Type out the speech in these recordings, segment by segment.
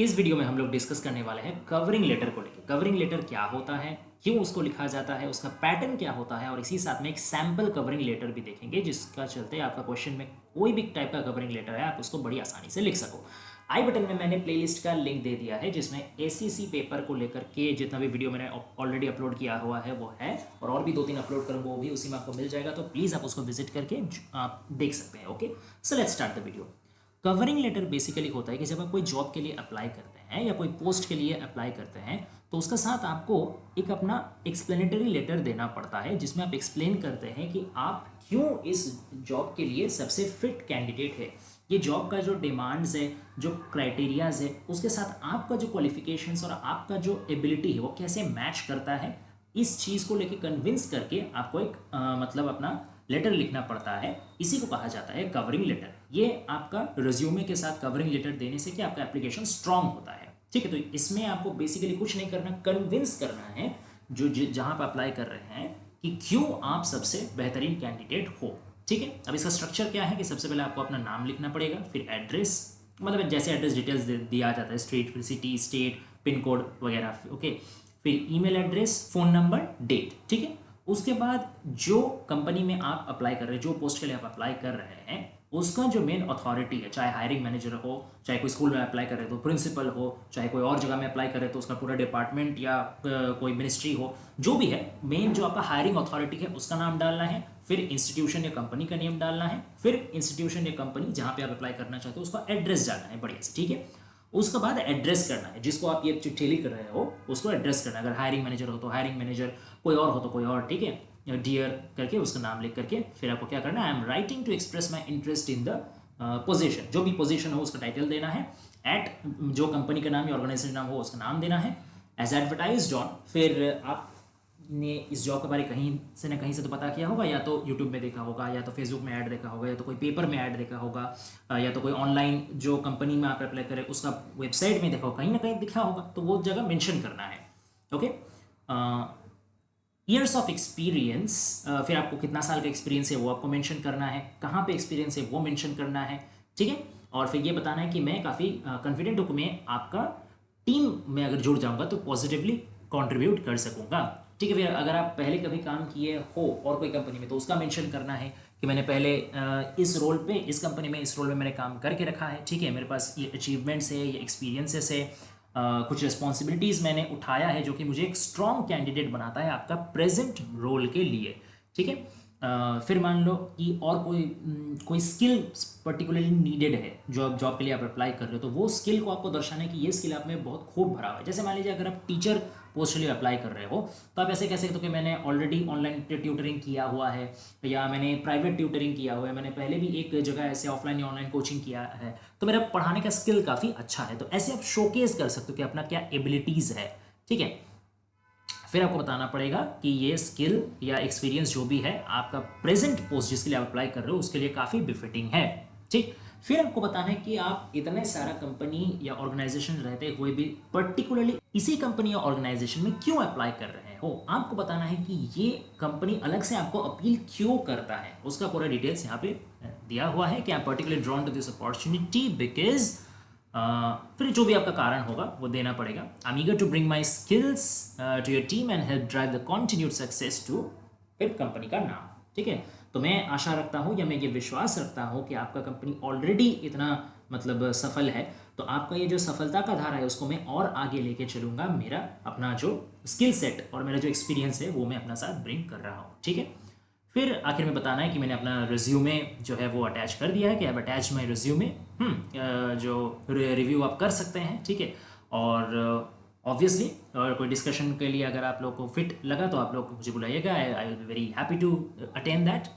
इस वीडियो में हम लोग डिस्कस करने वाले हैं कवरिंग लेटर को लेकर। कवरिंग लेटर क्या होता है, क्यों उसको लिखा जाता है, उसका पैटर्न क्या होता है, और इसी साथ में एक सैम्पल कवरिंग लेटर भी देखेंगे जिसका चलते आपका क्वेश्चन में कोई भी टाइप का कवरिंग लेटर है आप उसको बड़ी आसानी से लिख सको। आई बटन में मैंने प्लेलिस्ट का लिंक दे दिया है जिसमें एसीसी पेपर को लेकर के जितना भी वीडियो मैंने ऑलरेडी अपलोड किया हुआ है वो है, और भी 2-3 अपलोड करूंगा वो भी उसी में आपको मिल जाएगा, तो प्लीज़ आप उसको विजिट करके आप देख सकते हैं। Okay, so let's start the video. Covering letter basically होता है कि जब आप कोई जॉब के लिए अप्लाई करते हैं या कोई पोस्ट के लिए अप्लाई करते हैं तो उसका साथ आपको एक अपना एक्सप्लेनेटरी लेटर देना पड़ता है जिसमें आप एक्सप्लेन करते हैं कि आप क्यों इस जॉब के लिए सबसे फिट कैंडिडेट है। ये जॉब का जो डिमांड्स है, जो क्राइटेरियाज है, उसके साथ आपका जो क्वालिफिकेशंस और आपका जो एबिलिटी है वो कैसे मैच करता है, इस चीज़ को लेके कन्विंस करके आपको एक मतलब अपना लेटर लिखना पड़ता है। इसी को कहा जाता है कवरिंग लेटर। ये आपका रिज्यूमे के साथ कवरिंग लेटर देने से कि आपका एप्लीकेशन स्ट्रांग होता है। ठीक है, तो इसमें आपको बेसिकली कुछ नहीं करना, कन्विंस करना है जो जहां पर अप्लाई कर रहे हैं कि क्यों आप सबसे बेहतरीन कैंडिडेट हो। ठीक है, अब इसका स्ट्रक्चर क्या है कि सबसे पहले आपको अपना नाम लिखना पड़ेगा, फिर एड्रेस, मतलब जैसे एड्रेस डिटेल्स दिया जाता है, स्ट्रीट, फिर सिटी, स्टेट, पिन कोड वगैरह। ओके, फिर email address, phone number, date. ठीक है, उसके बाद जो कंपनी में आप अप्लाई कर रहे हैं, जो पोस्ट के लिए आप अप्लाई कर रहे हैं, उसका जो मेन अथॉरिटी है, चाहे हायरिंग मैनेजर हो, चाहे कोई स्कूल में अप्लाई कर रहे तो प्रिंसिपल हो, चाहे कोई और जगह में अप्लाई करे तो उसका पूरा डिपार्टमेंट या कोई मिनिस्ट्री हो, जो भी है, मेन जो आपका हायरिंग अथॉरिटी है उसका नाम डालना है, फिर इंस्टीट्यूशन या कंपनी का नेम डालना है, फिर इंस्टीट्यूशन या कंपनी जहाँ पे आप अप्लाई करना चाहते हो उसका एड्रेस डालना है बढ़िया से। ठीक है, उसके बाद एड्रेस करना है, जिसको आप ये चिट्ठी लिख रहे हो उसको एड्रेस करना है। अगर हायरिंग मैनेजर हो तो हायरिंग मैनेजर, कोई और हो तो कोई और। ठीक है, डियर करके उसका नाम लिख करके फिर आपको क्या करना है, I am writing to express my interest in the position, जो भी पोजीशन हो उसका टाइटल देना है, एट जो कंपनी का नाम या ऑर्गेनाइजेशन नाम हो उसका नाम देना है, एज एडवर्टाइज्ड ऑन। फिर आपने इस जॉब के बारे कहीं से ना कहीं से तो पता किया होगा, या तो यूट्यूब में देखा होगा, या तो फेसबुक में ऐड देखा होगा, या तो कोई पेपर में ऐड देखा होगा, या तो कोई ऑनलाइन जो कंपनी में आप अप्लाई करें उसका वेबसाइट में देखा होगा, कहीं ना कहीं दिखा होगा, तो वो जगह मेंशन करना है। ओके, ईयर्स ऑफ एक्सपीरियंस, फिर आपको कितना साल का एक्सपीरियंस है वो आपको मेंशन करना है, कहाँ पे एक्सपीरियंस है वो मेंशन करना है। ठीक है, और फिर ये बताना है कि मैं काफ़ी कॉन्फिडेंट हूँ कि मैं आपका टीम में अगर जुड़ जाऊंगा तो पॉजिटिवली कंट्रीब्यूट कर सकूंगा। ठीक है, फिर अगर आप पहले कभी काम किए हो और कोई कंपनी में तो उसका मेंशन करना है कि मैंने पहले इस रोल पे, इस कंपनी में, इस रोल में मैंने काम करके रखा है। ठीक है, मेरे पास ये अचीवमेंट्स है, ये एक्सपीरियंसेस है, कुछ रिस्पॉन्सिबिलिटीज़ मैंने उठाया है जो कि मुझे एक स्ट्रॉन्ग कैंडिडेट बनाता है आपका प्रेजेंट रोल के लिए। ठीक है, फिर मान लो कि और कोई स्किल पर्टिकुलरली नीडेड है जो आप जॉब के लिए आप अप्लाई कर रहे हो, तो वो स्किल को आपको दर्शाना है कि ये स्किल आप में बहुत खूब भरा हुआ है। जैसे मान लीजिए अगर आप टीचर पोस्ट के लिए अप्लाई कर रहे हो तो आप ऐसे कह सकते हो कि मैंने ऑलरेडी ऑनलाइन ट्यूटरिंग किया हुआ है, या मैंने प्राइवेट ट्यूटरिंग किया हुआ है, मैंने पहले भी एक जगह ऐसे ऑफलाइन या ऑनलाइन कोचिंग किया है, तो मेरा पढ़ाने का स्किल काफ़ी अच्छा है। तो ऐसे आप शोकेस कर सकते हो कि अपना क्या एबिलिटीज़ है। ठीक है, फिर आपको बताना पड़ेगा कि ये स्किल या एक्सपीरियंस जो भी है आपका प्रेजेंट पोस्ट जिसके लिए आप अप्लाई कर रहे हो उसके लिए काफ़ी बिफिटिंग है। ठीक, फिर आपको बताना है कि आप इतने सारा कंपनी या ऑर्गेनाइजेशन रहते हुए भी पर्टिकुलरली इसी कंपनी या ऑर्गेनाइजेशन में क्यों अप्लाई कर रहे हो। आपको बताना है कि ये कंपनी अलग से आपको अपील क्यों करता है, उसका पूरा डिटेल्स यहाँ पे दिया हुआ है कि आप particularly drawn to this opportunity because, फिर जो भी आपका कारण होगा वो देना पड़ेगा। I am eager to bring my skills to your team and help drive the continued success to, फिर कंपनी का नाम। ठीक है, तो मैं आशा रखता हूँ या मैं ये विश्वास रखता हूँ कि आपका कंपनी ऑलरेडी इतना मतलब सफल है, तो आपका ये जो सफलता का धारा है उसको मैं और आगे लेके चलूँगा। मेरा अपना जो स्किल सेट और मेरा जो एक्सपीरियंस है वो मैं अपना साथ ब्रिंग कर रहा हूँ। ठीक है, फिर आखिर में बताना है कि मैंने अपना रिज्यूमे जो है वो अटैच कर दिया है कि आई अटैच माई रिज्यूमे, जो रिव्यू आप कर सकते हैं। ठीक है, और ऑब्वियसली और कोई डिस्कशन के लिए अगर आप लोग को फिट लगा तो आप लोग मुझे बुलाइएगा, I will be very happy to attend that.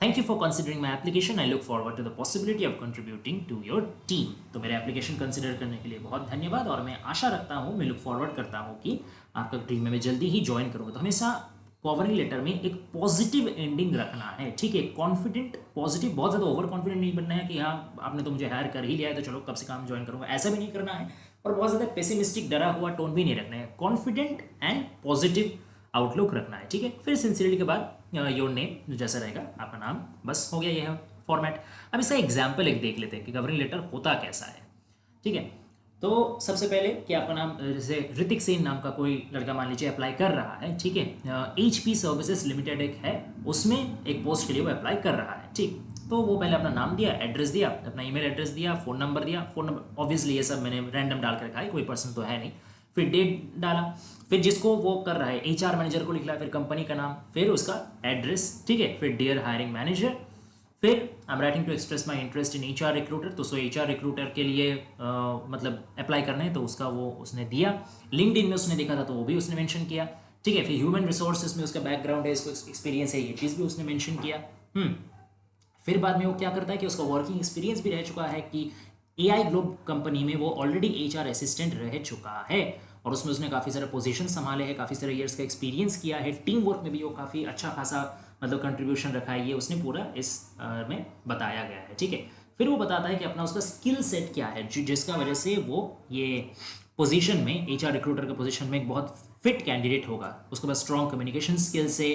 Thank you for considering my application, I look forward to the possibility of contributing to your team. तो मेरे एप्लीकेशन कंसिडर करने के लिए बहुत धन्यवाद, और मैं आशा रखता हूँ, मैं लुक फॉरवर्ड करता हूँ कि आपका टीम में मैं जल्दी ही ज्वाइन करूँगा। तो हमेशा कवरिंग लेटर में एक पॉजिटिव एंडिंग रखना है। ठीक है, कॉन्फिडेंट पॉजिटिव, बहुत ज़्यादा ओवर कॉन्फिडेंट नहीं बनना है कि हाँ आपने तो मुझे हायर कर ही लिया है तो चलो कब से काम ज्वाइन करूँगा, ऐसा भी नहीं करना है, और बहुत ज़्यादा पेसिमिस्टिक डरा हुआ टोन भी नहीं रखना है। कॉन्फिडेंट एंड पॉजिटिव आउटलुक रखना है। ठीक है, फिर सिंसियरिटी के बाद योर नेम जैसा रहेगा आपका नाम, बस हो गया, ये है फॉर्मेट। अब इसका एग्जाम्पल एक देख लेते हैं कि कवरिंग लेटर होता कैसा है। ठीक है, तो सबसे पहले कि आपका नाम जैसे ऋतिक सेन नाम का कोई लड़का मान लीजिए अप्लाई कर रहा है, ठीक है, HP सर्विसेज लिमिटेड एक है, उसमें एक पोस्ट के लिए वो अप्लाई कर रहा है, ठीक। तो वो पहले अपना नाम दिया, एड्रेस दिया, अपना ईमेल एड्रेस दिया, फ़ोन नंबर दिया, फ़ोन नंबर ऑब्वियसली ये सब मैंने रैंडम डाल कर रखा है, कोई पर्सन तो है नहीं। फिर डेट डाला, फिर जिसको वो कर रहा है HR मैनेजर को लिखा, फिर कंपनी का नाम, फिर उसका एड्रेस, ठीक है, फिर डियर हायरिंग मैनेजर, फिर I am writing to express my interest in HR recruiter, तो HR रिक्रूटर के लिए मतलब अप्लाई करना है तो उसका वो उसने दिया। लिंक्डइन में उसने देखा था तो वो भी उसने मेंशन किया, ठीक है। फिर ह्यूमन रिसोर्सेज में उसका बैकग्राउंड है, इसको एक्सपीरियंस है, ये चीज़ भी उसने मेंशन किया। फिर बाद में वो क्या करता है कि उसका वर्किंग एक्सपीरियंस भी रह चुका है कि AI ग्लोब कंपनी में वो ऑलरेडी HR असिस्टेंट रह चुका है और उसमें उसने काफ़ी सारे पोजीशन संभाले हैं, काफ़ी सारे ईयर्स का एक्सपीरियंस किया है, टीम वर्क में भी वो काफ़ी अच्छा खासा मतलब कंट्रीब्यूशन रखा है, ये उसने पूरा इस में बताया गया है, ठीक है। फिर वो बताता है कि अपना उसका स्किल सेट क्या है जिसका वजह से वो ये पोजीशन में HR रिक्रूटर के पोजीशन में एक बहुत फिट कैंडिडेट होगा। उसके पास स्ट्रॉन्ग कम्युनिकेशन स्किल्स है,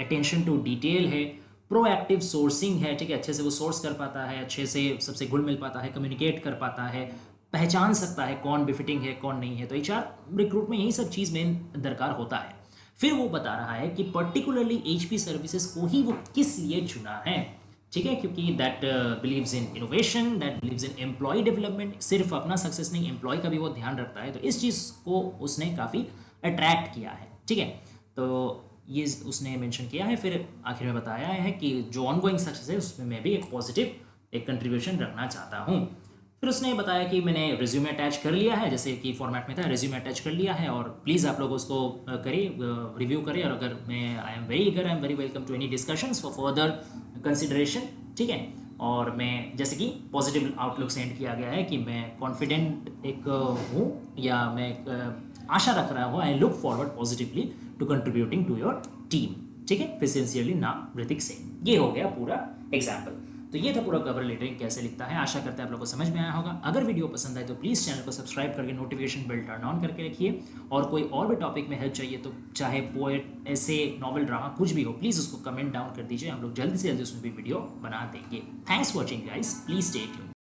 अटेंशन टू डिटेल है, प्रोएक्टिव सोर्सिंग है, ठीक है, अच्छे से वो सोर्स कर पाता है, अच्छे से सबसे घुल मिल पाता है, कम्युनिकेट कर पाता है, पहचान सकता है कौन बिफिटिंग है कौन नहीं है। तो HR रिक्रूट में यही सब चीज़ मेन दरकार होता है। फिर वो बता रहा है कि पर्टिकुलरली HP सर्विसेज को ही वो किस लिए चुना है, ठीक है, क्योंकि that believes in innovation, that believes in employ development, सिर्फ अपना सक्सेस नहीं एम्प्लॉय का भी वो ध्यान रखता है। तो इस चीज़ को उसने काफ़ी अट्रैक्ट किया है, ठीक है। तो ये उसने मेंशन किया है। फिर आखिर में बताया है कि जो ऑनगोइंग सक्सेस है उसमें मैं भी एक पॉजिटिव एक कंट्रीब्यूशन रखना चाहता हूँ। फिर उसने बताया कि मैंने रिज्यूमे अटैच कर लिया है, जैसे कि फॉर्मेट में था, रिज्यूमे अटैच कर लिया है और प्लीज़ आप लोग उसको करिए, रिव्यू करें, और अगर मैं I am very welcome to any discussions for further consideration, ठीक है। और मैं जैसे कि पॉजिटिव आउटलुक सेंड किया गया है कि मैं कॉन्फिडेंट एक हूँ, या मैं आशा रख रहा हूँ, I look forward positively to contributing to your team, ठीक है। फिर सिंसियरली नाम ऋतिक सेन। ये हो गया पूरा एग्जाम्पल। तो ये था पूरा कवर लेटरिंग कैसे लिखता है। आशा करते हैं आप लोगों को समझ में आया होगा। अगर वीडियो पसंद आए तो प्लीज़ चैनल को सब्सक्राइब करके नोटिफिकेशन बेल टर्न ऑन करके रखिए, और कोई और भी टॉपिक में हेल्प चाहिए तो चाहे पोएट, ऐसे, नॉवल, ड्रामा कुछ भी हो, प्लीज़ उसको कमेंट डाउन कर दीजिए, हम लोग जल्दी से जल्दी उसमें भी वीडियो बना देंगे। Thanks watching guys, please stay tuned.